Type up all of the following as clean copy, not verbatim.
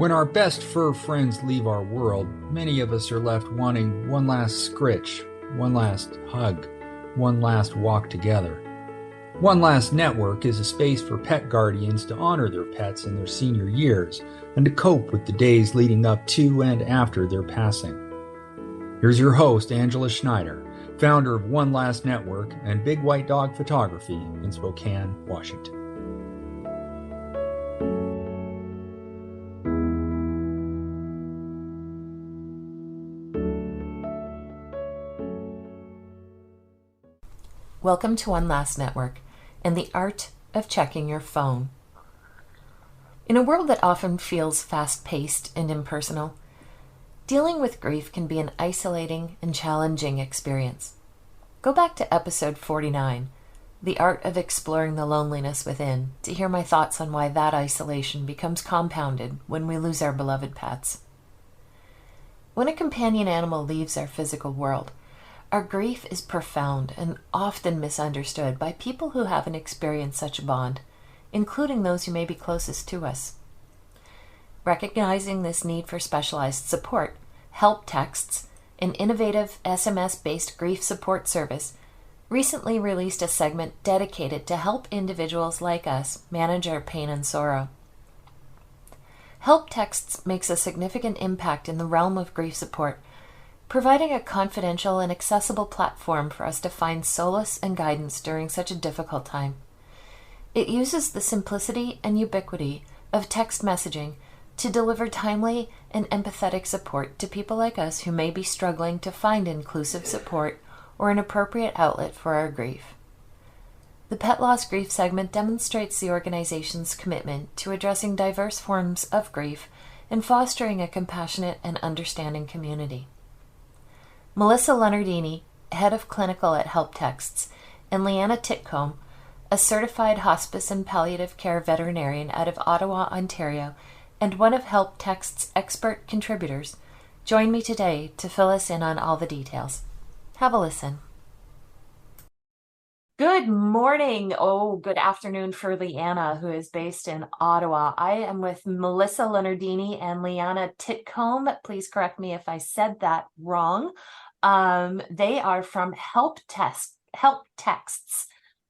When our best fur friends leave our world, many of us are left wanting one last scritch, one last hug, one last walk together. One Last Network is a space for pet guardians to honor their pets in their senior years and to cope with the days leading up to and after their passing. Here's your host, Angela Schneider, founder of One Last Network and Big White Dog Photography in Spokane, Washington. Welcome to One Last Network and the art of checking your phone. In a world that often feels fast-paced and impersonal, dealing with grief can be an isolating and challenging experience. Go back to episode 49, The Art of Exploring the Loneliness Within, to hear my thoughts on why that isolation becomes compounded when we lose our beloved pets. When a companion animal leaves our physical world, our grief is profound and often misunderstood by people who haven't experienced such a bond, including those who may be closest to us. Recognizing this need for specialized support, Help Texts, an innovative SMS-based grief support service, recently released a segment dedicated to help individuals like us manage our pain and sorrow. Help Texts makes a significant impact in the realm of grief support, providing a confidential and accessible platform for us to find solace and guidance during such a difficult time. It uses the simplicity and ubiquity of text messaging to deliver timely and empathetic support to people like us who may be struggling to find inclusive support or an appropriate outlet for our grief. The Pet Loss Grief segment demonstrates the organization's commitment to addressing diverse forms of grief and fostering a compassionate and understanding community. Melissa Leonardini, head of clinical at Help Texts, and Leanna Titcomb, a certified hospice and palliative care veterinarian out of Ottawa, Ontario, and one of Help Texts' expert contributors, join me today to fill us in on all the details. Have a listen. Good morning. Good afternoon for Leanna, who is based in Ottawa. I am with Melissa Leonardini and Leanna Titcomb. Please correct me if I said that wrong. They are from Help Texts,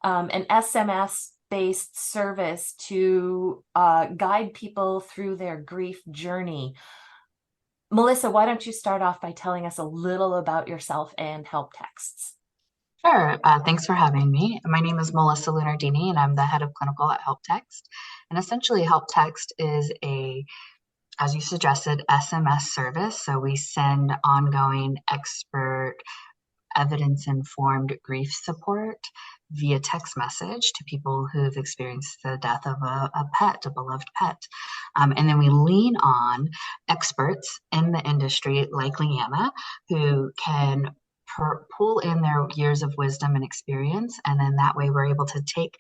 an SMS-based service to guide people through their grief journey. Melissa, why don't you start off by telling us a little about yourself and Help Texts? Sure. Thanks for having me. My name is Melissa Lunardini, and I'm the head of clinical at Help Text. And essentially, Help Text is as you suggested, SMS service. So we send ongoing expert, evidence-informed grief support via text message to people who've experienced the death of a pet, a beloved pet. And then we lean on experts in the industry like Leanna, who can pull in their years of wisdom and experience, and then that way we're able to take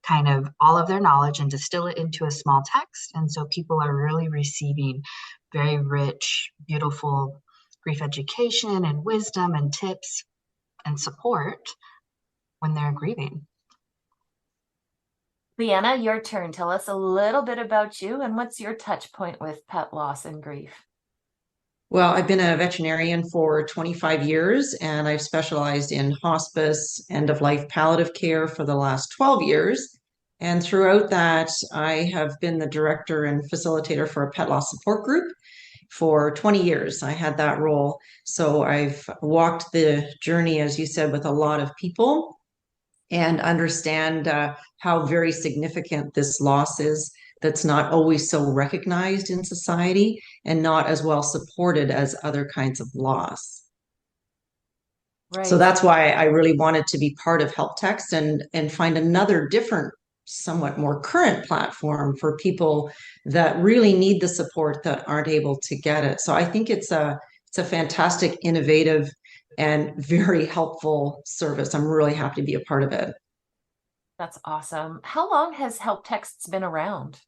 kind of all of their knowledge and distill it into a small text. And so people are really receiving very rich, beautiful grief education and wisdom and tips and support when they're grieving. Leanna, your turn. Tell us a little bit about you and what's your touch point with pet loss and grief? Well, I've been a veterinarian for 25 years, and I've specialized in hospice, end-of-life palliative care for the last 12 years. And throughout that, I have been the director and facilitator for a pet loss support group for 20 years. I had that role. So I've walked the journey, as you said, with a lot of people and understand how very significant this loss is, that's not always so recognized in society and not as well supported as other kinds of loss. Right. So that's why I really wanted to be part of Help Text and find another different, somewhat more current platform for people that really need the support that aren't able to get it. So I think it's a fantastic, innovative, and very helpful service. I'm really happy to be a part of it. That's awesome. How long has Help Texts been around?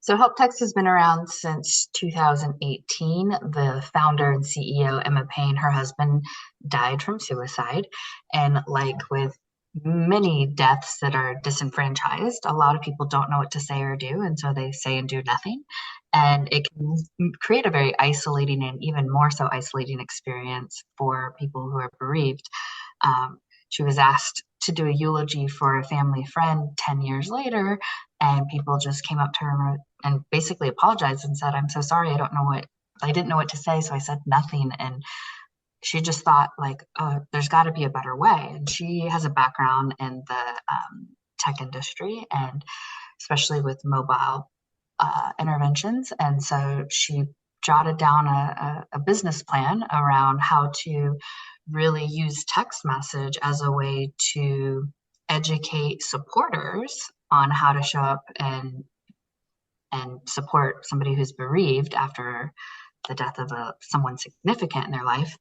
So Help Text has been around since 2018. The founder and CEO, Emma Payne, her husband died from suicide. And like with many deaths that are disenfranchised. A lot of people don't know what to say or do, and so they say and do nothing. And it can create a very isolating and even more so isolating experience for people who are bereaved. She was asked to do a eulogy for a family friend 10 years later, and people just came up to her and basically apologized and said, "I'm so sorry, I didn't know what to say, so I said nothing." And she just thought like, oh, there's got to be a better way. And she has a background in the tech industry, and especially with mobile interventions. And so she jotted down a business plan around how to really use text message as a way to educate supporters on how to show up and support somebody who's bereaved after the death of someone significant in their life,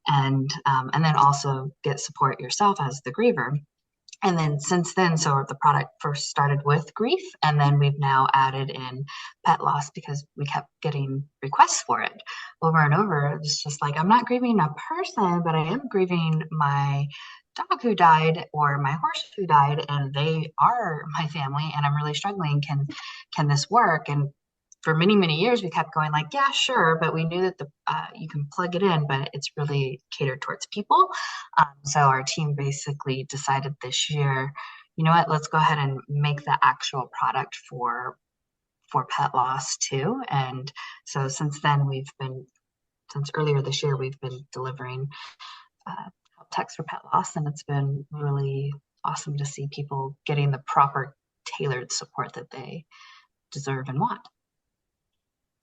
and then also get support yourself as the griever. And then since then, so the product first started with grief, and then we've now added in pet loss because we kept getting requests for it over and over. It's just like, I'm not grieving a person, but I am grieving my dog who died or my horse who died, and they are my family, and I'm really struggling. Can this work? And for many, many years, we kept going like, yeah, sure, but we knew that you can plug it in, but it's really catered towards people. So our team basically decided this year, you know what, let's go ahead and make the actual product for pet loss too. And so since earlier this year, we've been delivering help text for pet loss, and it's been really awesome to see people getting the proper tailored support that they deserve and want.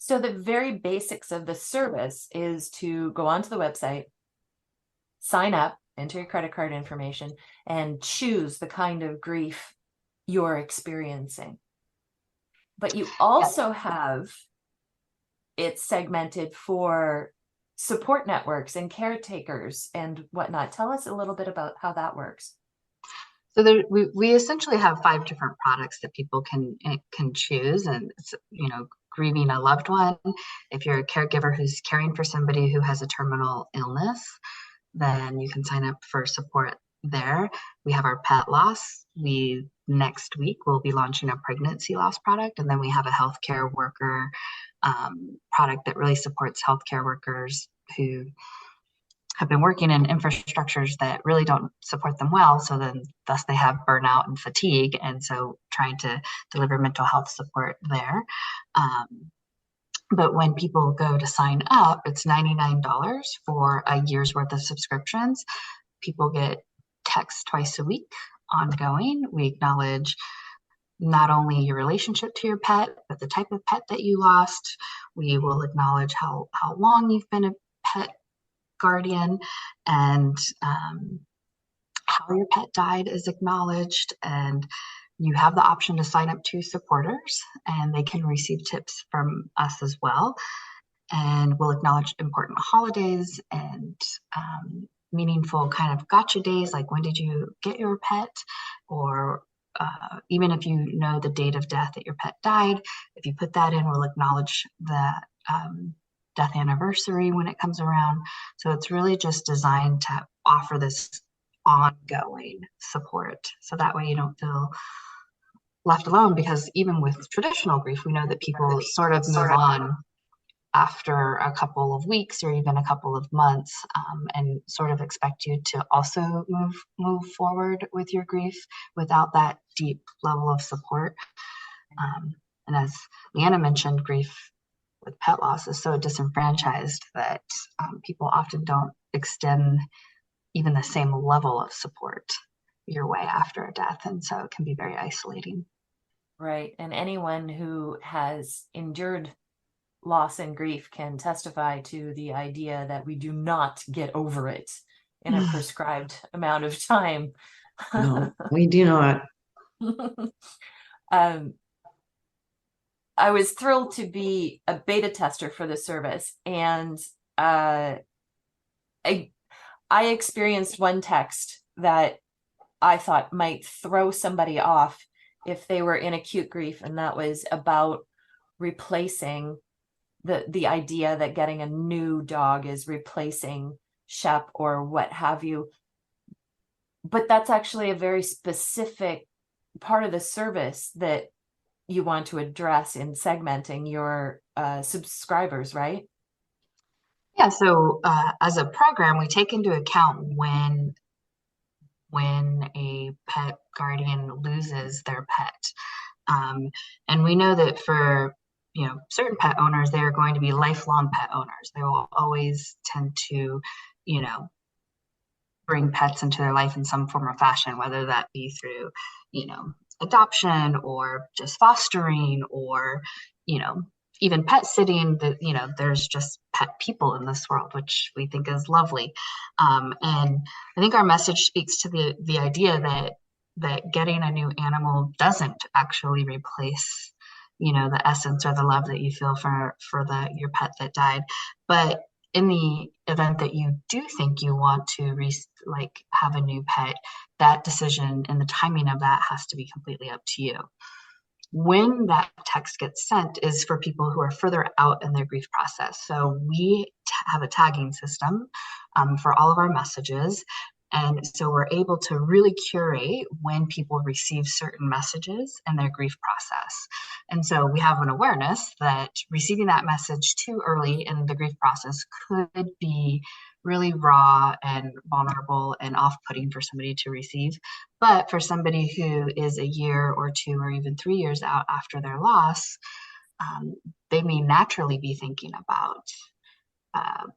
So the very basics of the service is to go onto the website, sign up, enter your credit card information, and choose the kind of grief you're experiencing. But you also have it segmented for support networks and caretakers and whatnot. Tell us a little bit about how that works. So we essentially have 5 different products that people can choose, and it's, grieving a loved one. If you're a caregiver who's caring for somebody who has a terminal illness, then you can sign up for support there. We have our pet loss. Next week we'll be launching a pregnancy loss product, and then we have a healthcare worker product that really supports healthcare workers who have been working in infrastructures that really don't support them well. So then thus they have burnout and fatigue. And so trying to deliver mental health support there. But when people go to sign up, it's $99 for a year's worth of subscriptions. People get text twice a week ongoing. We acknowledge not only your relationship to your pet, but the type of pet that you lost. We will acknowledge how long you've been a pet guardian, and how your pet died is acknowledged. And you have the option to sign up to supporters, and they can receive tips from us as well. And we'll acknowledge important holidays and meaningful kind of gotcha days, like when did you get your pet, or even if you know the date of death that your pet died, if you put that in, we'll acknowledge that death anniversary when it comes around. So it's really just designed to offer this ongoing support. So that way you don't feel left alone, because even with traditional grief, we know that people sort of move on after a couple of weeks or even a couple of months, and sort of expect you to also move forward with your grief without that deep level of support. And as Leanna mentioned, grief with pet loss is so disenfranchised that people often don't extend even the same level of support your way after a death. And so it can be very isolating. Right. And anyone who has endured loss and grief can testify to the idea that we do not get over it in a prescribed amount of time. No, we do not. I was thrilled to be a beta tester for the service, and I experienced one text that I thought might throw somebody off if they were in acute grief, and that was about replacing the idea that getting a new dog is replacing Shep or what have you. But that's actually a very specific part of the service that you want to address in segmenting your subscribers, right? Yeah, so as a program, we take into account when a pet guardian loses their pet. Um, and we know that for certain pet owners, they are going to be lifelong pet owners. They will always tend to, you know, bring pets into their life in some form or fashion, whether that be through, adoption or just fostering or, you know, even pet sitting. That there's just pet people in this world, which we think is lovely. And I think our message speaks to the idea that getting a new animal doesn't actually replace the essence or the love that you feel for the your pet that died. But in the event that you do think you want to have a new pet, that decision and the timing of that has to be completely up to you. When that text gets sent is for people who are further out in their grief process. So we have a tagging system for all of our messages. And so we're able to really curate when people receive certain messages in their grief process. And so we have an awareness that receiving that message too early in the grief process could be really raw and vulnerable and off-putting for somebody to receive. But for somebody who is a year or two or even 3 years out after their loss, they may naturally be thinking about uh,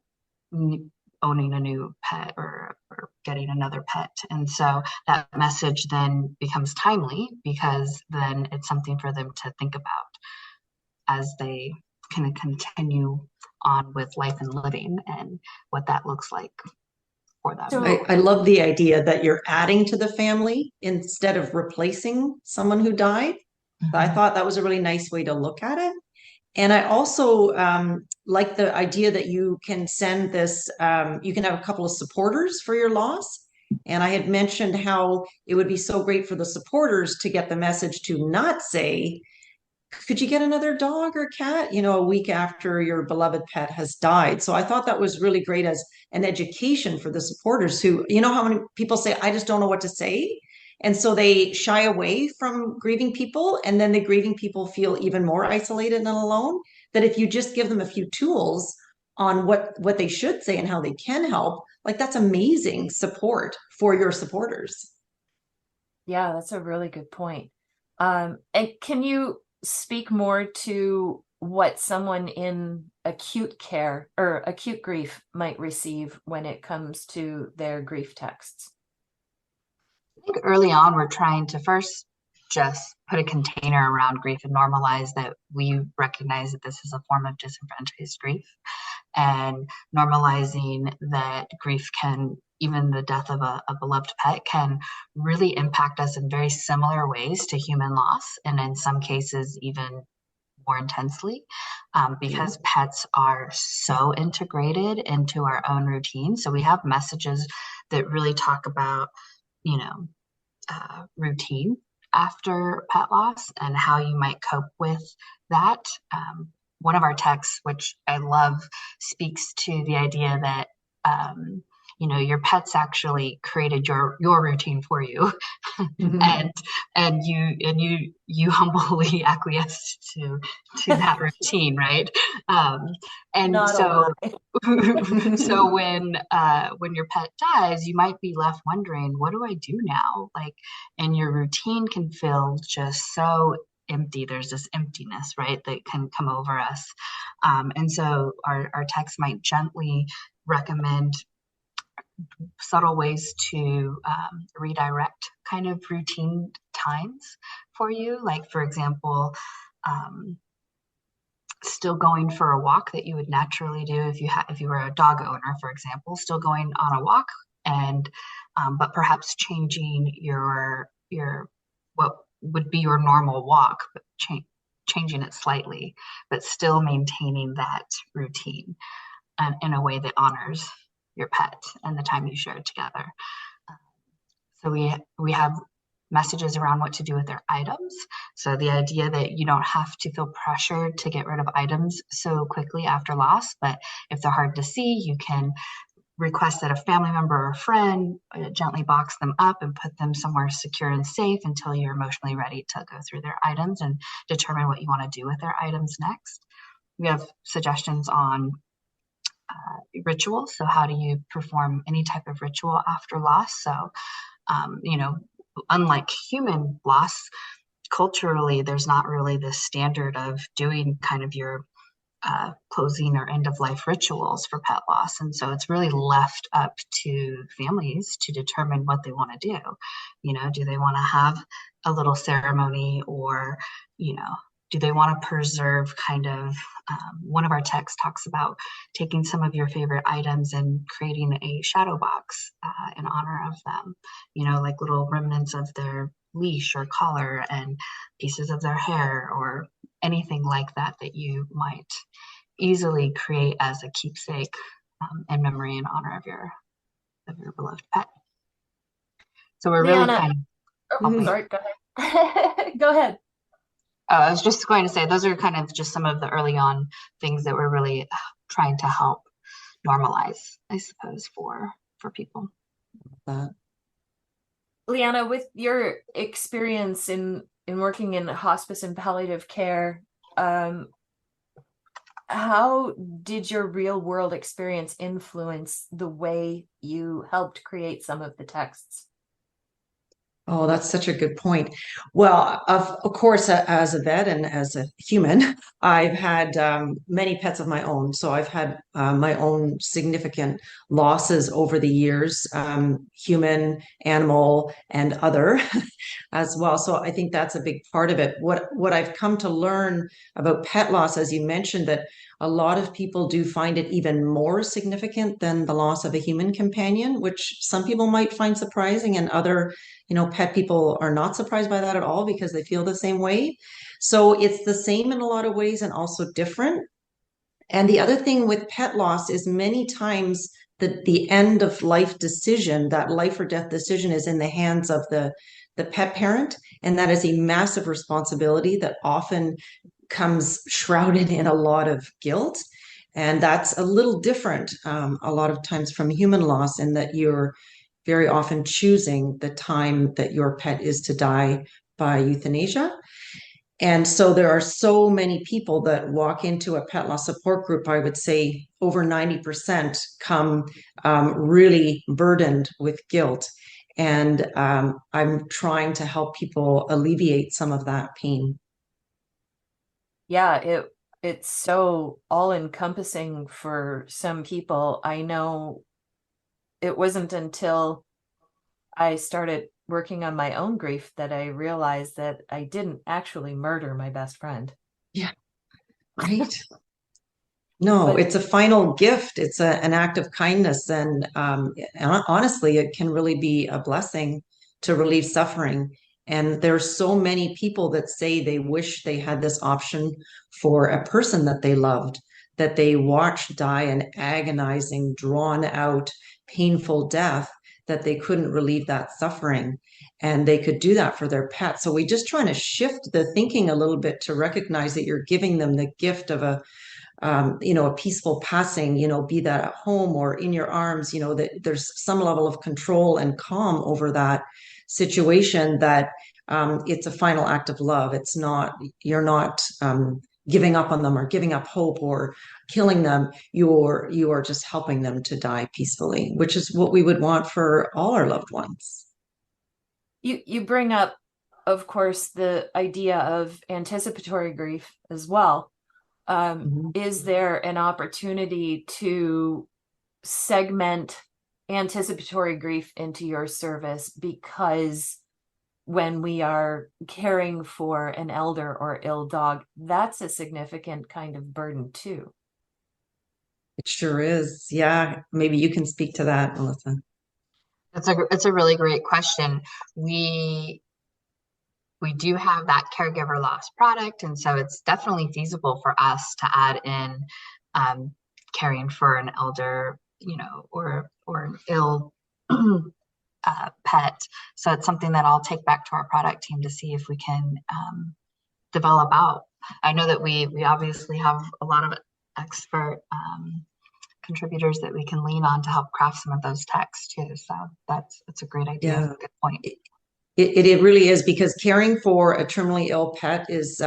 owning a new pet or getting another pet. And so that message then becomes timely because then it's something for them to think about as they kind of continue on with life and living and what that looks like for them. So I love the idea that you're adding to the family instead of replacing someone who died. I thought that was a really nice way to look at it. And I also like the idea that you can send this, you can have a couple of supporters for your loss. And I had mentioned how it would be so great for the supporters to get the message to not say, could you get another dog or cat, a week after your beloved pet has died. So I thought that was really great as an education for the supporters who, how many people say, I just don't know what to say. And so they shy away from grieving people, and then the grieving people feel even more isolated and alone. That if you just give them a few tools on what they should say and how they can help, like that's amazing support for your supporters. yeah, that's a really good point. And can you speak more to what someone in acute care or acute grief might receive when it comes to their grief texts? I think early on, we're trying to first just put a container around grief and normalize that we recognize that this is a form of disenfranchised grief, and normalizing that grief can, even the death of a beloved pet, can really impact us in very similar ways to human loss, and in some cases, even more intensely, because pets are so integrated into our own routine. So we have messages that really talk about, routine after pet loss and how you might cope with that. One of our texts, which I love, speaks to the idea that your pets actually created your routine for you, Mhm. and you humbly acquiesced to that routine, right? And Not a so lie. so when your pet dies, you might be left wondering, what do I do now? And your routine can feel just so empty. There's this emptiness, right, that can come over us. And so our text might gently recommend subtle ways to redirect kind of routine times for you. Like, for example, um, still going for a walk that you would naturally do if you were a dog owner, for example, still going on a walk, and but perhaps changing your what would be your normal walk, but changing it slightly, but still maintaining that routine in a way that honors your pet and the time you shared together. So we have messages around what to do with their items. So the idea that you don't have to feel pressured to get rid of items so quickly after loss, but if they're hard to see, you can request that a family member or friend gently box them up and put them somewhere secure and safe until you're emotionally ready to go through their items and determine what you want to do with their items next. We have suggestions on rituals. So how do you perform any type of ritual after loss? So, unlike human loss, culturally, there's not really this standard of doing kind of your closing or end of life rituals for pet loss. And so it's really left up to families to determine what they want to do. Do they want to have a little ceremony, or, do they want to preserve kind of, one of our texts talks about taking some of your favorite items and creating a shadow box in honor of them, like little remnants of their leash or collar and pieces of their hair or anything like that that you might easily create as a keepsake in memory and honor of your beloved pet. So we're really Liana, kind of helping. sorry, go ahead. Go ahead. I was just going to say, those are kind of just some of the early on things that we're really trying to help normalize, I suppose, for people. Liana, with your experience in working in hospice and palliative care, how did your real world experience influence the way you helped create some of the texts? Oh, that's such a good point. Well, of course, as a vet and as a human, I've had many pets of my own. So I've had my own significant losses over the years, human, animal, and other as well. So I think that's a big part of it. What I've come to learn about pet loss, as you mentioned, that a lot of people do find it even more significant than the loss of a human companion, which some people might find surprising, and other pet people are not surprised by that at all because they feel the same way. So it's the same in a lot of ways and also different. And the other thing with pet loss is many times the end of life decision, that life or death decision, is in the hands of the pet parent. And that is a massive responsibility that often comes shrouded in a lot of guilt. And that's a little different a lot of times from human loss, in that you're very often choosing the time that your pet is to die by euthanasia. And so there are so many people that walk into a pet loss support group. I would say over 90% come really burdened with guilt. And I'm trying to help people alleviate some of that pain. Yeah, it's so all-encompassing for some people. I know it wasn't until I started working on my own grief that I realized that I didn't actually murder my best friend. Yeah, right. No, But it's a final gift. It's an act of kindness. And honestly, it can really be a blessing to relieve suffering. And there's so many people that say they wish they had this option for a person that they loved, that they watched die an agonizing, drawn out, painful death, that they couldn't relieve that suffering. And they could do that for their pet. So we just trying to shift the thinking a little bit to recognize that you're giving them the gift of a peaceful passing, be that at home or in your arms, that there's some level of control and calm over that situation, that it's a final act of love. It's not, you're not giving up on them or giving up hope or killing them. You are just helping them to die peacefully, which is what we would want for all our loved ones. you bring up, of course, the idea of anticipatory grief as well. Is there an opportunity to segment anticipatory grief into your service? Because when we are caring for an elder or ill dog, that's a significant kind of burden too. It sure is. Yeah. Maybe you can speak to that, Melissa. It's a really great question. We do have that caregiver loss product, and so it's definitely feasible for us to add in caring for an elder, or an ill pet. So it's something that I'll take back to our product team to see if we can develop out. I know that we obviously have a lot of expert contributors that we can lean on to help craft some of those texts too. So that's a great idea. Yeah. Good point. It really is, because caring for a terminally ill pet is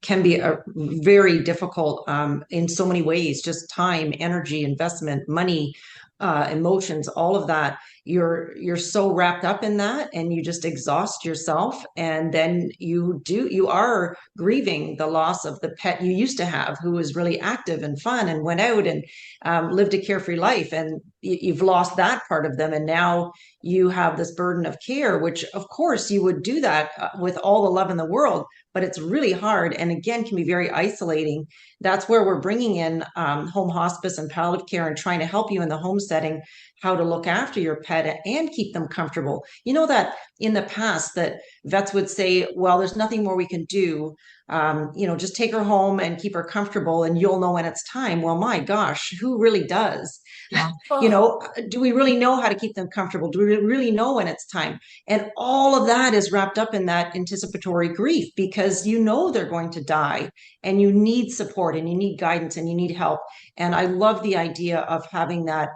can be a very difficult in so many ways. Just time, energy, investment, money, emotions, all of that. You're so wrapped up in that, and you just exhaust yourself, and then you are grieving the loss of the pet you used to have, who was really active and fun and went out and lived a carefree life, and you've lost that part of them, and now you have this burden of care, which of course you would do that with all the love in the world, but it's really hard, and again can be very isolating. That's where we're bringing in home hospice and palliative care, and trying to help you in the home setting how to look after your pet and keep them comfortable. You know that in the past that vets would say, well, there's nothing more we can do. Just take her home and keep her comfortable, and you'll know when it's time. Well, my gosh, who really does? Yeah. Do we really know how to keep them comfortable? Do we really know when it's time? And all of that is wrapped up in that anticipatory grief, because you know they're going to die, and you need support, and you need guidance, and you need help. And I love the idea of having that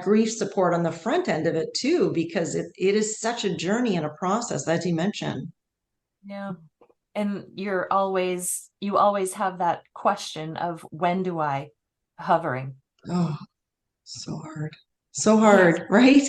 grief support on the front end of it too, because it is such a journey and a process, as you mentioned. Yeah. And you always have that question of, when do I, hovering. Oh, so hard, yes. Right?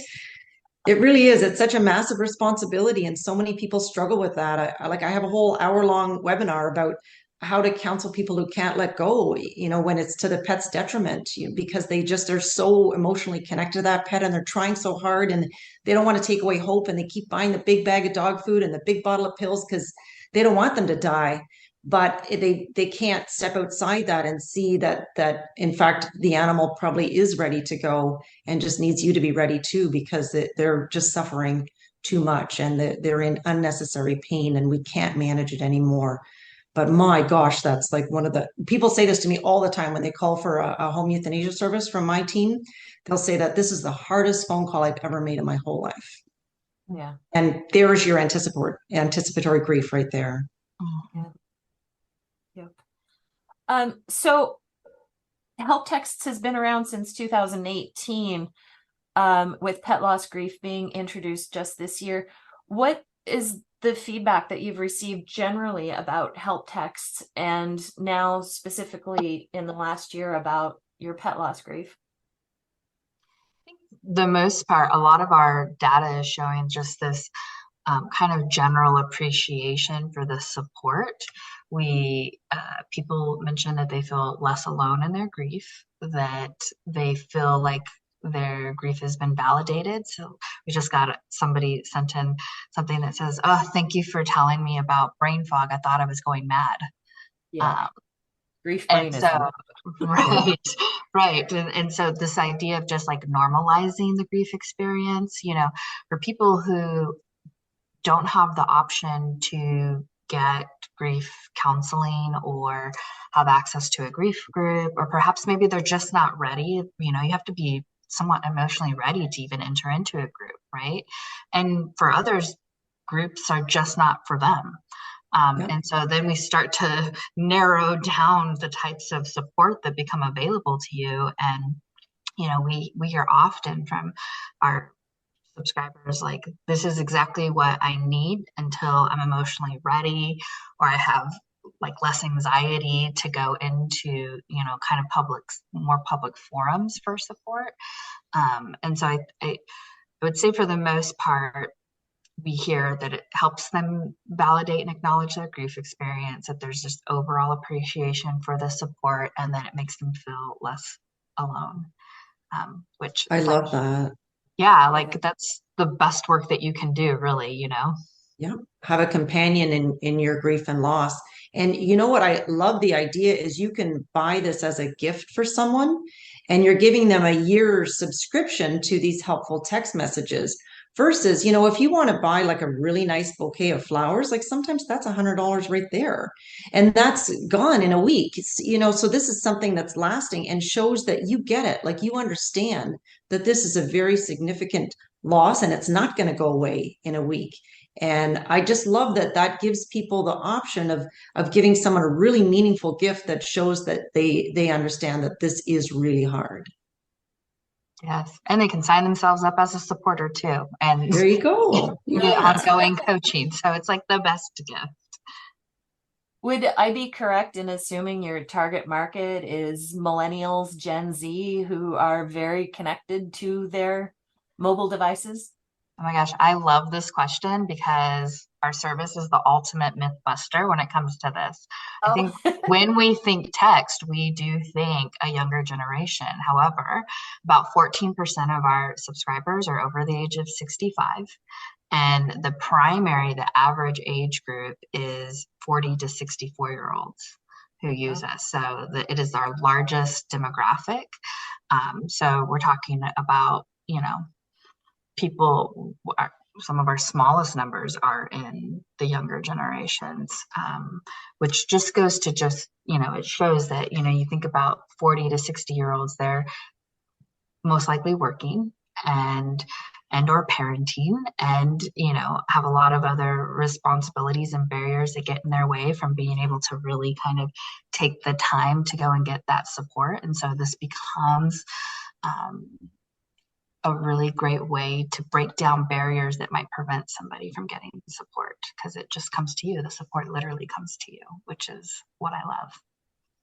It really is. It's such a massive responsibility, and so many people struggle with that. I have a whole hour-long webinar about how to counsel people who can't let go, when it's to the pet's detriment, because they just are so emotionally connected to that pet, and they're trying so hard, and they don't want to take away hope, and they keep buying the big bag of dog food and the big bottle of pills because they don't want them to die. But they can't step outside that and see that in fact the animal probably is ready to go, and just needs you to be ready too, because they're just suffering too much, and they're in unnecessary pain, and we can't manage it anymore. But my gosh, that's like one of the people say this to me all the time when they call for a home euthanasia service from my team. They'll say that this is the hardest phone call I've ever made in my whole life. Yeah. And there's your anticipatory grief right there. Yeah. Yep. So Help Texts has been around since 2018, with pet loss grief being introduced just this year. What is the feedback that you've received generally about Help Texts, and now specifically in the last year about your pet loss grief? The most part, a lot of our data is showing just this kind of general appreciation for the support. People mention that they feel less alone in their grief, that they feel like their grief has been validated. So we just got somebody sent in something that says, "Oh, thank you for telling me about brain fog. I thought I was going mad." Yeah. Grief brain is right. And so this idea of just like normalizing the grief experience, for people who don't have the option to get grief counseling or have access to a grief group, or perhaps maybe they're just not ready. You have to be somewhat emotionally ready to even enter into a group, right? And for others, groups are just not for them. And so then we start to narrow down the types of support that become available to you. And, we hear often from our subscribers, like, this is exactly what I need until I'm emotionally ready, or I have like less anxiety to go into, kind of more public forums for support. And so I would say for the most part, we hear that it helps them validate and acknowledge their grief experience, that there's just overall appreciation for the support, and that it makes them feel less alone. Which I love that. Yeah, like that's the best work that you can do, really, Yeah, have a companion in your grief and loss. And you know what I love the idea is you can buy this as a gift for someone, and you're giving them a year's subscription to these helpful text messages. Versus, if you want to buy like a really nice bouquet of flowers, like sometimes that's $100 right there. And that's gone in a week. So this is something that's lasting and shows that you get it. Like, you understand that this is a very significant loss, and it's not going to go away in a week. And I just love that that gives people the option of giving someone a really meaningful gift that shows that they understand that this is really hard. Yes. And they can sign themselves up as a supporter too and There you go. get Yeah. ongoing coaching. So it's like the best gift. Would I be correct in assuming your target market is millennials, Gen Z, who are very connected to their mobile devices? Oh my gosh, I love this question because our service is the ultimate myth buster when it comes to this. I Oh, think when we think text, we do think a younger generation. However, about 14% of our subscribers are over the age of 65. And the average age group is 40 to 64-year-olds who use us. So it is our largest demographic. So we're talking about, people, some of our smallest numbers are in the younger generations, which just goes to it shows that, you think about 40 to 60-year-olds, they're most likely working and or parenting and have a lot of other responsibilities and barriers that get in their way from being able to really kind of take the time to go and get that support. And so this becomes a really great way to break down barriers that might prevent somebody from getting support, because it just comes to you. The support literally comes to you, which is what I love.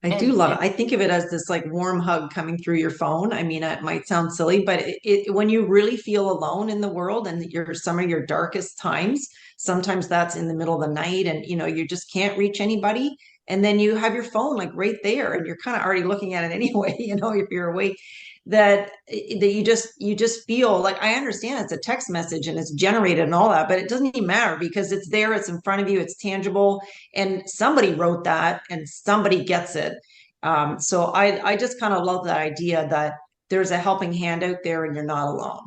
I do love it. I think of it as this like warm hug coming through your phone. I mean, it might sound silly, but when you really feel alone in the world and some of your darkest times, sometimes that's in the middle of the night and you just can't reach anybody. And then you have your phone like right there and you're kind of already looking at it anyway, if you're awake, that you just feel like, I understand it's a text message and it's generated and all that, but it doesn't even matter because it's there, it's in front of you, it's tangible, and somebody wrote that and somebody gets it. So I just kind of love that idea that there's a helping hand out there and you're not alone.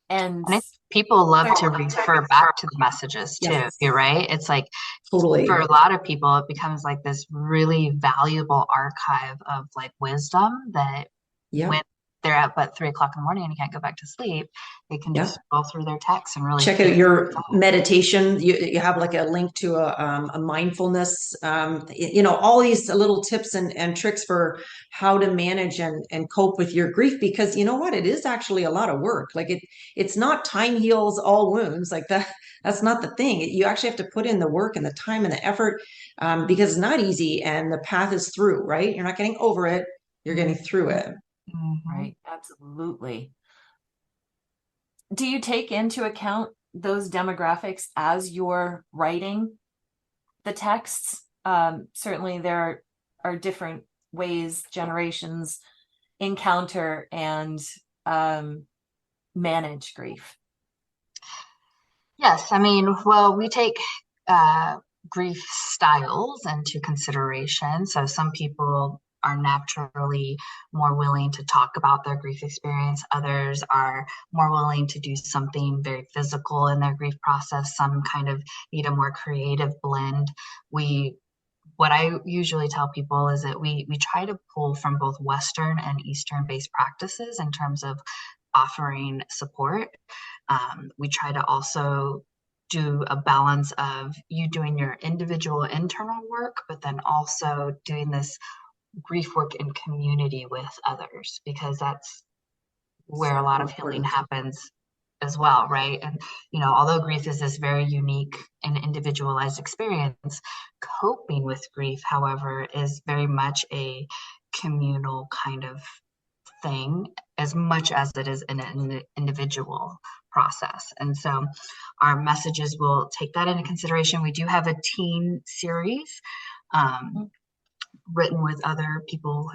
And people love to refer back to the messages too. Yes. You're right. It's like totally, for a lot of people, it becomes like this really valuable archive of like wisdom that when they're up at 3 o'clock in the morning and you can't go back to sleep, they can just go through their texts and really check out your meditation. You have like a link to a mindfulness, all these little tips and tricks for how to manage and cope with your grief, because you know what, it is actually a lot of work. Like it's not time heals all wounds like that. That's not the thing. You actually have to put in the work and the time and the effort, because it's not easy and the path is through, right? You're not getting over it. You're getting through it. Mm-hmm. Right. Absolutely. Do you take into account those demographics as you're writing the texts? Certainly there are different ways generations encounter and manage grief. Yes. I mean, well, we take grief styles into consideration. So some people are naturally more willing to talk about their grief experience. Others are more willing to do something very physical in their grief process. Some kind of need a more creative blend. What I usually tell people is that we try to pull from both Western and Eastern based practices in terms of offering support. We try to also do a balance of you doing your individual internal work, but then also doing this grief work in community with others, because that's where a lot of healing happens as well, right? And although grief is this very unique and individualized experience, coping with grief, however, is very much a communal kind of thing as much as it is an individual process. And so our messages will take that into consideration. We do have a teen series written with other people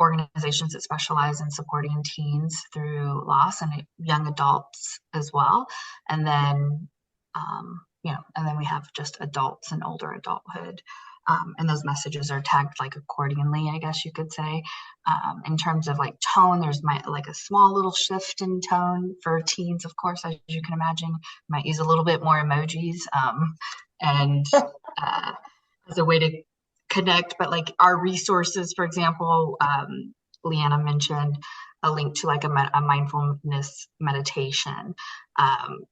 organizations that specialize in supporting teens through loss and young adults as well. And then, and then we have just adults and older adulthood. And those messages are tagged like accordingly, I guess you could say. In terms of like tone, there's like a small little shift in tone for teens, of course, as you can imagine. Might use a little bit more emojis and as a way to connect. But like our resources, for example, Leanna mentioned a link to like a mindfulness meditation.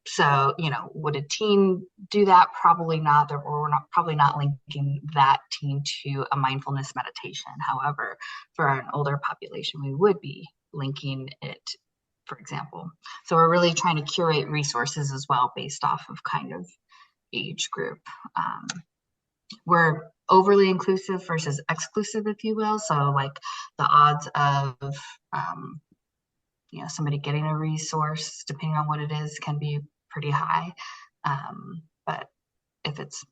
So, would a teen do that? Probably not. Or we're not probably not linking that teen to a mindfulness meditation. However, for an older population, we would be linking it, for example. So we're really trying to curate resources as well based off of kind of age group. We're overly inclusive versus exclusive, if you will. So like the odds of somebody getting a resource, depending on what it is, can be pretty high. But if it's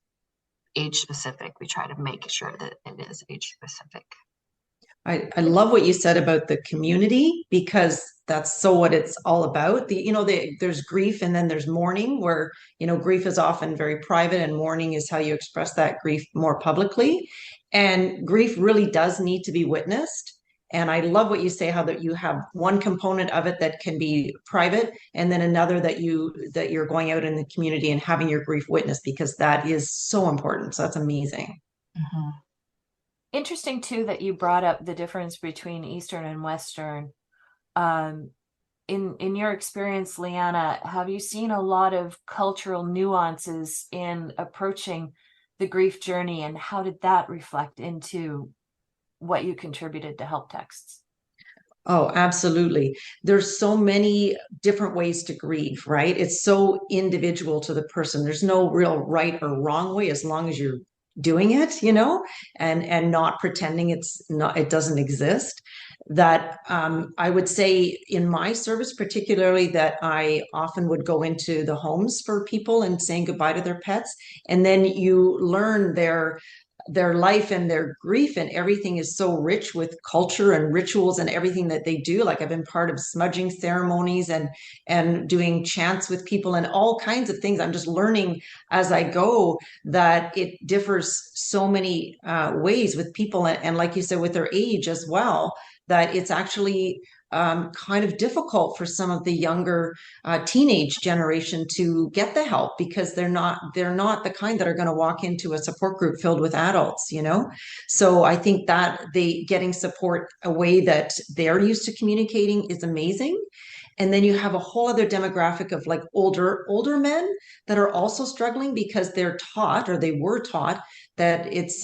age specific, we try to make sure that it is age specific. I love what you said about the community, because that's so what it's all about. There's grief and then there's mourning, where, grief is often very private and mourning is how you express that grief more publicly. And grief really does need to be witnessed. And I love what you say, how that you have one component of it that can be private, and then another that you're going out in the community and having your grief witnessed, because that is so important. So that's amazing. Mm-hmm. Interesting too that you brought up the difference between Eastern and Western. In your experience, Leanna, have you seen a lot of cultural nuances in approaching the grief journey, and how did that reflect into what you contributed to help texts? Oh, absolutely. There's so many different ways to grieve, right? It's so individual to the person. There's no real right or wrong way, as long as you're doing it, and not pretending it doesn't exist. That I would say in my service, particularly, that I often would go into the homes for people and saying goodbye to their pets, and then you learn their life and their grief, and everything is so rich with culture and rituals and everything that they do. Like, I've been part of smudging ceremonies and doing chants with people and all kinds of things. I'm just learning as I go that it differs so many ways with people, and like you said, with their age as well, that it's actually kind of difficult for some of the younger teenage generation to get the help, because they're not the kind that are going to walk into a support group filled with adults, So I think that getting support a way that they're used to communicating is amazing. And then you have a whole other demographic of like older men that are also struggling, because they're taught, or they were taught, that it's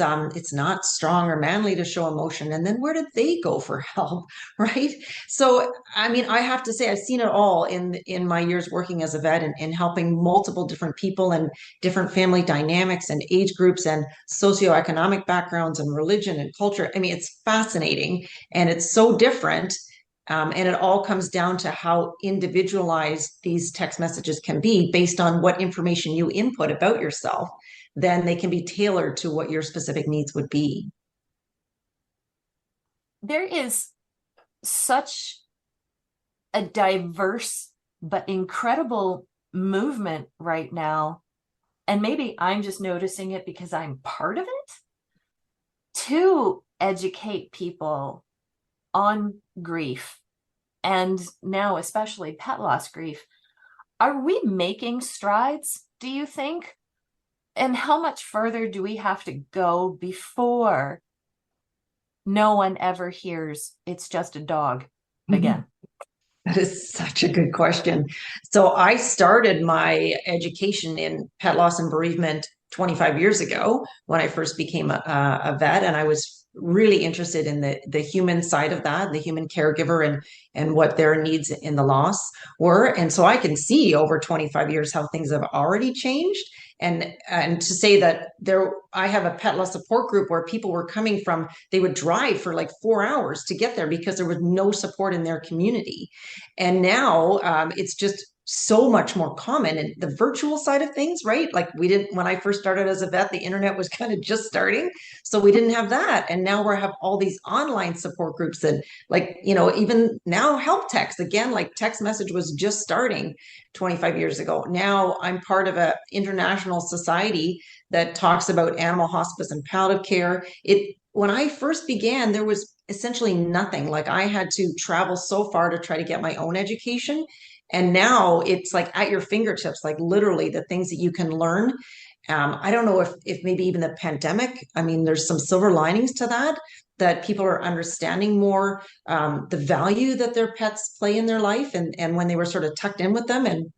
not strong or manly to show emotion. And then where did they go for help, right? So, I mean, I have to say, I've seen it all in my years working as a vet, and helping multiple different people and different family dynamics and age groups and socioeconomic backgrounds and religion and culture. I mean, it's fascinating, and it's so different. And it all comes down to how individualized these text messages can be based on what information you input about yourself. Then they can be tailored to what your specific needs would be. There is such a diverse but incredible movement right now, and maybe I'm just noticing it because I'm part of it, to educate people on grief, and now especially pet loss grief. Are we making strides, do you think? And how much further do we have to go before no one ever hears it's just a dog again? That is such a good question. So I started my education in pet loss and bereavement 25 years ago, when I first became a vet, and I was really interested in the human side of that, the human caregiver, and what their needs in the loss were. And so I can see over 25 years how things have already changed. And to say that I have a pet loss support group where people were coming from, they would drive for like 4 hours to get there because there was no support in their community. And now it's just so much more common. And the virtual side of things, right? Like, when I first started as a vet, the internet was kind of just starting. So we didn't have that. And now we have all these online support groups, and like, even now help text, again, like text message was just starting 25 years ago. Now I'm part of an international society that talks about animal hospice and palliative care. When I first began, there was essentially nothing. Like, I had to travel so far to try to get my own education. And now it's like at your fingertips, like literally the things that you can learn. I don't know if maybe even the pandemic, I mean, there's some silver linings to that, that people are understanding more the value that their pets play in their life. And when they were sort of tucked in with them and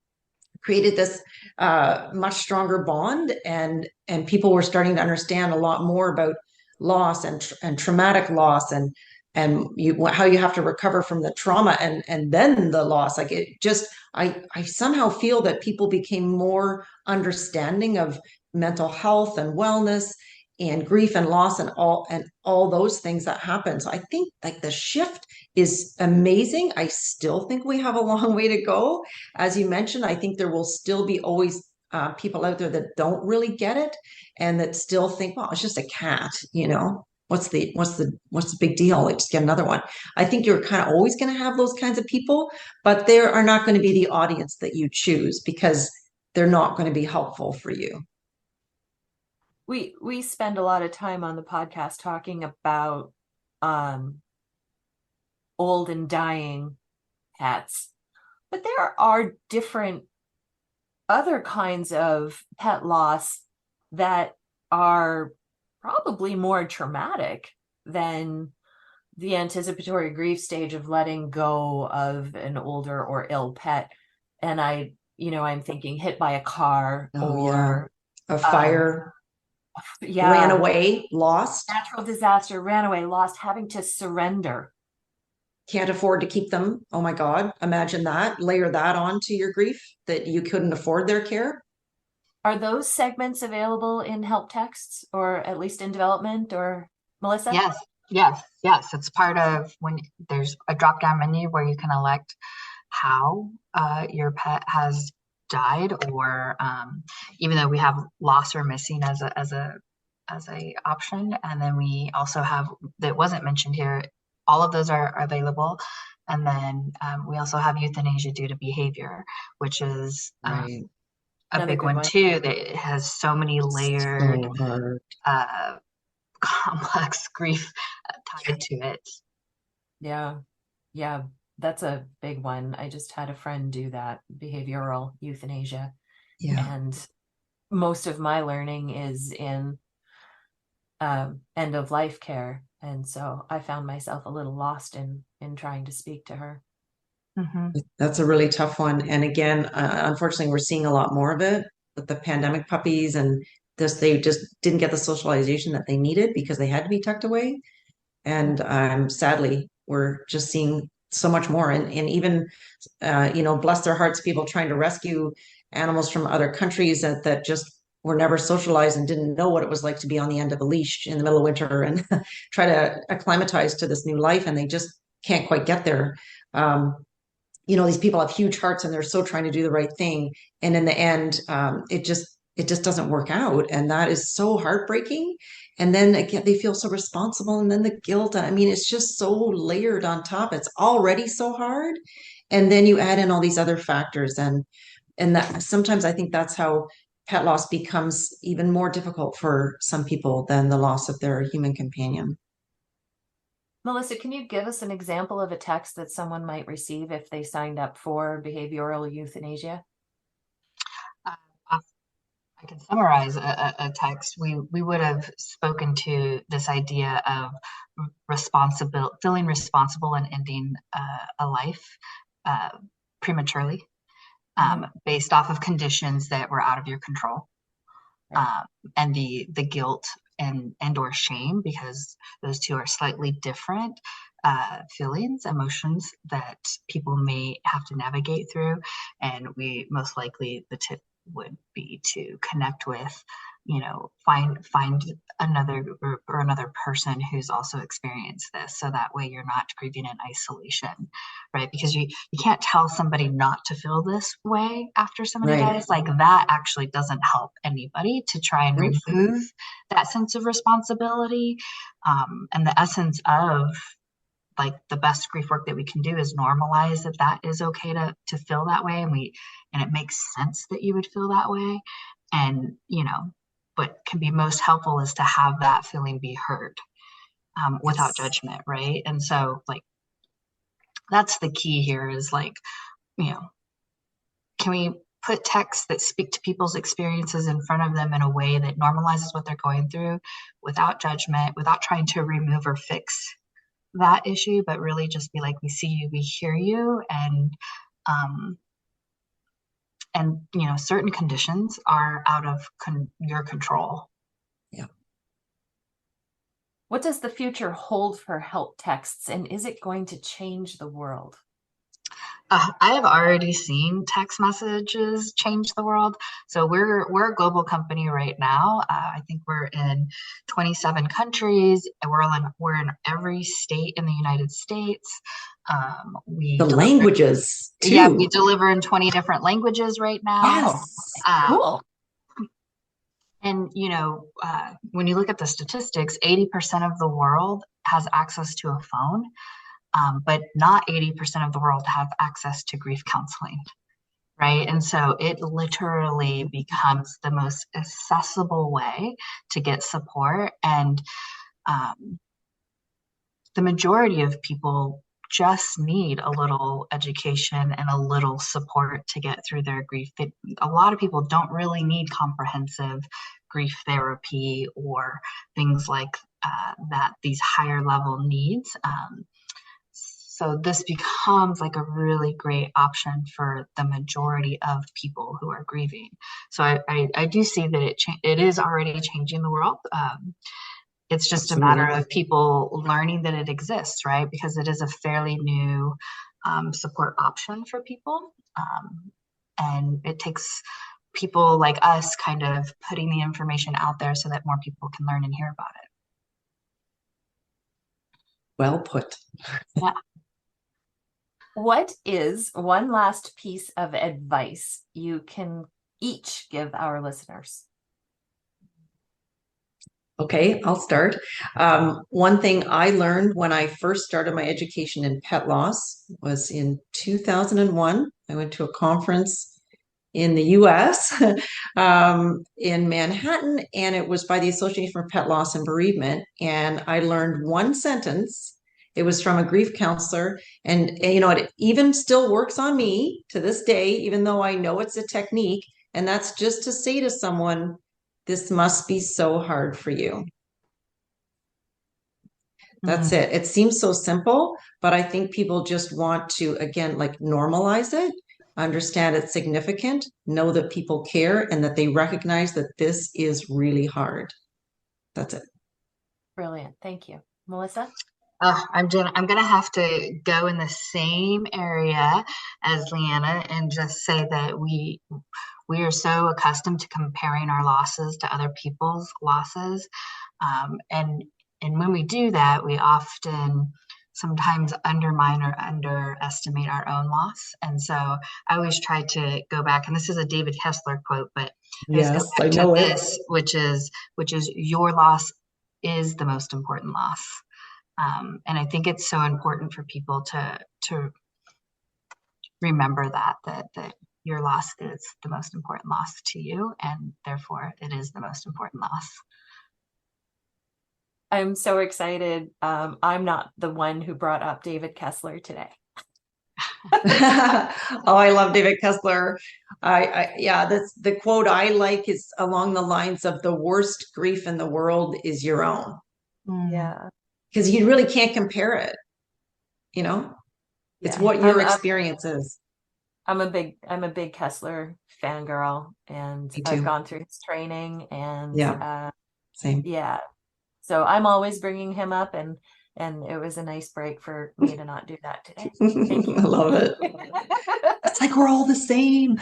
created this much stronger bond, and people were starting to understand a lot more about loss and traumatic loss, and how you have to recover from the trauma and then the loss. Like it just, I somehow feel that people became more understanding of mental health and wellness and grief and loss and all those things that happen. So I think like the shift is amazing. I still think we have a long way to go. As you mentioned, I think there will still be always people out there that don't really get it and that still think, well, it's just a cat, you know. What's the big deal? Like, just get another one. I think you're kind of always going to have those kinds of people, but they are not going to be the audience that you choose because they're not going to be helpful for you. We spend a lot of time on the podcast talking about old and dying pets, but there are different other kinds of pet loss that are probably more traumatic than the anticipatory grief stage of letting go of an older or ill pet. And I'm thinking hit by a car, or a fire, yeah, ran away, lost, natural disaster, ran away, lost, having to surrender. Can't afford to keep them. Oh my God. Imagine that. Layer that onto your grief, that you couldn't afford their care. Are those segments available in help texts, or at least in development, or Melissa? Yes. It's part of when there's a drop-down menu where you can elect how your pet has died, or even though we have loss or missing as a option, and then we also have, that wasn't mentioned here, all of those are available. And then we also have euthanasia due to behavior, which is Right. a big one too, that has so many layered, complex grief tied to it. Yeah, that's a big one. I just had a friend do that, behavioral euthanasia. Yeah. And most of my learning is in end of life care. And so I found myself a little lost in trying to speak to her. Mm-hmm. That's a really tough one. And again, unfortunately, we're seeing a lot more of it with the pandemic puppies, and they just didn't get the socialization that they needed because they had to be tucked away. And sadly, we're just seeing so much more. And even, bless their hearts, people trying to rescue animals from other countries that just were never socialized and didn't know what it was like to be on the end of a leash in the middle of winter and try to acclimatize to this new life. And they just can't quite get there. These people have huge hearts and they're so trying to do the right thing. And in the end, it just doesn't work out. And that is so heartbreaking. And then again, they feel so responsible. And then the guilt, I mean, it's just so layered on top. It's already so hard. And then you add in all these other factors. And that sometimes I think that's how pet loss becomes even more difficult for some people than the loss of their human companion. Melissa, can you give us an example of a text that someone might receive if they signed up for behavioral euthanasia? I can summarize a text. We would have spoken to this idea of feeling responsible and ending a life prematurely, based off of conditions that were out of your control, and the guilt and or shame, because those two are slightly different feelings, emotions that people may have to navigate through. And we most likely, the tip would be to connect with, find another group or another person who's also experienced this, so that way you're not grieving in isolation, right? Because you can't tell somebody not to feel this way after somebody dies. Like, that actually doesn't help anybody to try and remove that sense of responsibility. And the essence of, like, the best grief work that we can do is normalize that is okay to feel that way, and it makes sense that you would feel that way. And what can be most helpful is to have that feeling be heard, without judgment, right? And so, like, that's the key here, is like, can we put texts that speak to people's experiences in front of them in a way that normalizes what they're going through without judgment, without trying to remove or fix that issue, but really just be like, we see you, we hear you, um, and certain conditions are out of your control. Yeah. What does the future hold for help texts, and is it going to change the world? I have already seen text messages change the world. So we're a global company right now. I think we're in 27 countries. We're in every state in the United States. Languages too. Yeah, we deliver in 20 different languages right now. Yes, cool. And when you look at the statistics, 80% of the world has access to a phone. But not 80% of the world have access to grief counseling, right? And so it literally becomes the most accessible way to get support. And the majority of people just need a little education and a little support to get through their grief. A lot of people don't really need comprehensive grief therapy or things like that, these higher level needs. So this becomes like a really great option for the majority of people who are grieving. So I do see that it is already changing the world. It's just a matter of people learning that it exists, right? Because it is a fairly new support option for people. And it takes people like us kind of putting the information out there so that more people can learn and hear about it. Well put. Yeah. What is one last piece of advice you can each give our listeners? Okay, I'll start. One thing I learned when I first started my education in pet loss was in 2001. I went to a conference in the US in Manhattan, and it was by the Association for Pet Loss and Bereavement. And I learned one sentence. It was from a grief counselor, and it even still works on me to this day, even though I know it's a technique. And that's just to say to someone, this must be so hard for you. That's it. It seems so simple, but I think people just want to, again, like normalize it, understand it's significant, know that people care, and that they recognize that this is really hard. That's it. Brilliant. Thank you. Melissa? I'm gonna have to go in the same area as Leanna and just say that we are so accustomed to comparing our losses to other people's losses, and when we do that, we often sometimes undermine or underestimate our own loss. And so I always try to go back, and this is a David Kessler quote, but yes, I know this, which is your loss is the most important loss. And I think it's so important for people to remember that your loss is the most important loss to you, and therefore it is the most important loss. I'm so excited. I'm not the one who brought up David Kessler today. Oh, I love David Kessler. That's the quote I like is along the lines of the worst grief in the world is your own. Yeah. Because you really can't compare it. It's what your experience is. I'm a big Kessler fangirl, and I've gone through his training, and same. Yeah. So I'm always bringing him up, and it was a nice break for me to not do that today. Thank you. I love it. It's like we're all the same.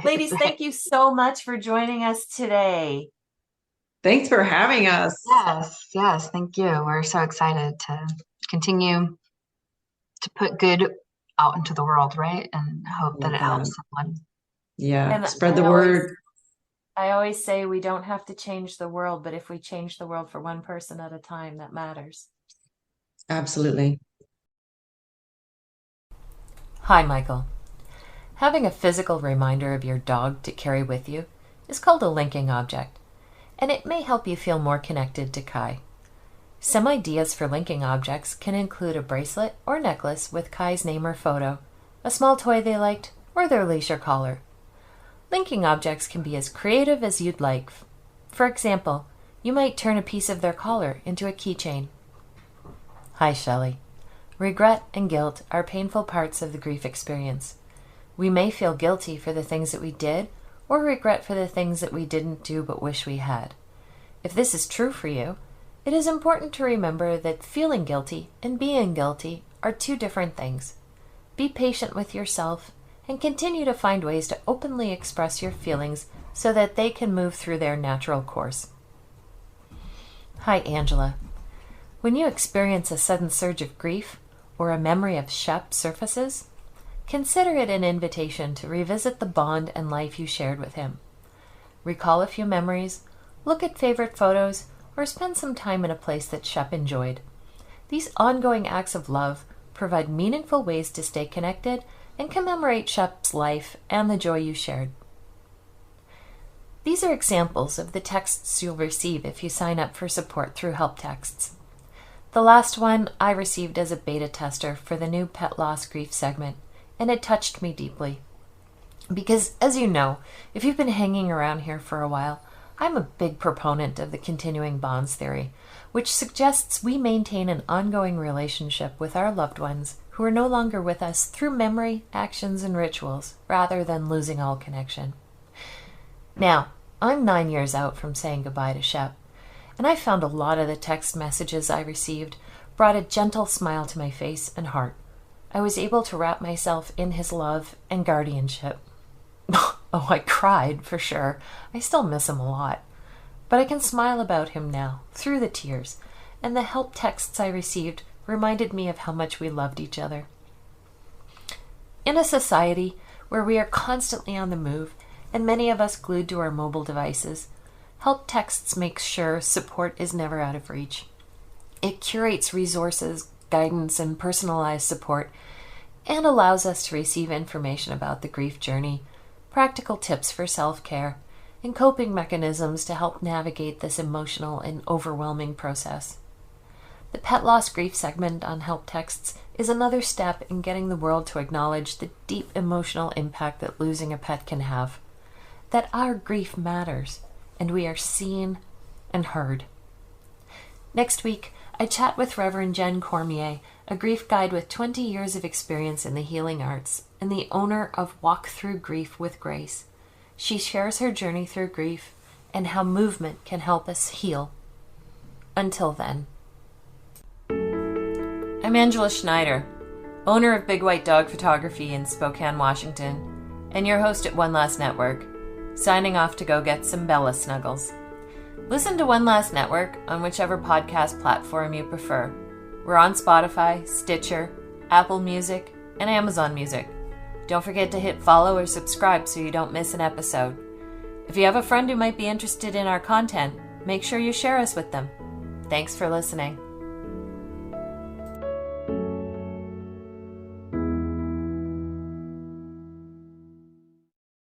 Ladies, thank you so much for joining us today. Thanks for having us. Yes, thank you. We're so excited to continue to put good out into the world, right? And hope that it helps someone. Yeah, and spread the word. I always say we don't have to change the world, but if we change the world for one person at a time, that matters. Absolutely. Hi, Michael. Having a physical reminder of your dog to carry with you is called a linking object, and it may help you feel more connected to Kai. Some ideas for linking objects can include a bracelet or necklace with Kai's name or photo, a small toy they liked, or their leash or collar. Linking objects can be as creative as you'd like. For example, you might turn a piece of their collar into a keychain. Hi, Shelley. Regret and guilt are painful parts of the grief experience. We may feel guilty for the things that we did, or regret for the things that we didn't do but wish we had. If this is true for you, it is important to remember that feeling guilty and being guilty are two different things. Be patient with yourself and continue to find ways to openly express your feelings so that they can move through their natural course. Hi, Angela. When you experience a sudden surge of grief or a memory of Shep surfaces, consider it an invitation to revisit the bond and life you shared with him. Recall a few memories, look at favorite photos, or spend some time in a place that Shep enjoyed. These ongoing acts of love provide meaningful ways to stay connected and commemorate Shep's life and the joy you shared. These are examples of the texts you'll receive if you sign up for support through Help Texts. The last one I received as a beta tester for the new Pet Loss Grief segment, and it touched me deeply. Because, as you know, if you've been hanging around here for a while, I'm a big proponent of the continuing bonds theory, which suggests we maintain an ongoing relationship with our loved ones who are no longer with us through memory, actions, and rituals, rather than losing all connection. Now, I'm 9 years out from saying goodbye to Shep, and I found a lot of the text messages I received brought a gentle smile to my face and heart. I was able to wrap myself in his love and guardianship. Oh, I cried, for sure. I still miss him a lot. But I can smile about him now, through the tears, and the help texts I received reminded me of how much we loved each other. In a society where we are constantly on the move, and many of us glued to our mobile devices, Help Texts makes sure support is never out of reach. It curates resources, guidance, and personalized support, and allows us to receive information about the grief journey, practical tips for self-care, and coping mechanisms to help navigate this emotional and overwhelming process. The Pet Loss Grief segment on Help Texts is another step in getting the world to acknowledge the deep emotional impact that losing a pet can have, that our grief matters, and we are seen and heard. Next week, I chat with Reverend Jen Cormier, a grief guide with 20 years of experience in the healing arts and the owner of Walk Through Grief with Grace. She shares her journey through grief and how movement can help us heal. Until then. I'm Angela Schneider, owner of Big White Dog Photography in Spokane, Washington, and your host at One Last Network, signing off to go get some Bella snuggles. Listen to One Last Network on whichever podcast platform you prefer. We're on Spotify, Stitcher, Apple Music, and Amazon Music. Don't forget to hit follow or subscribe so you don't miss an episode. If you have a friend who might be interested in our content, make sure you share us with them. Thanks for listening.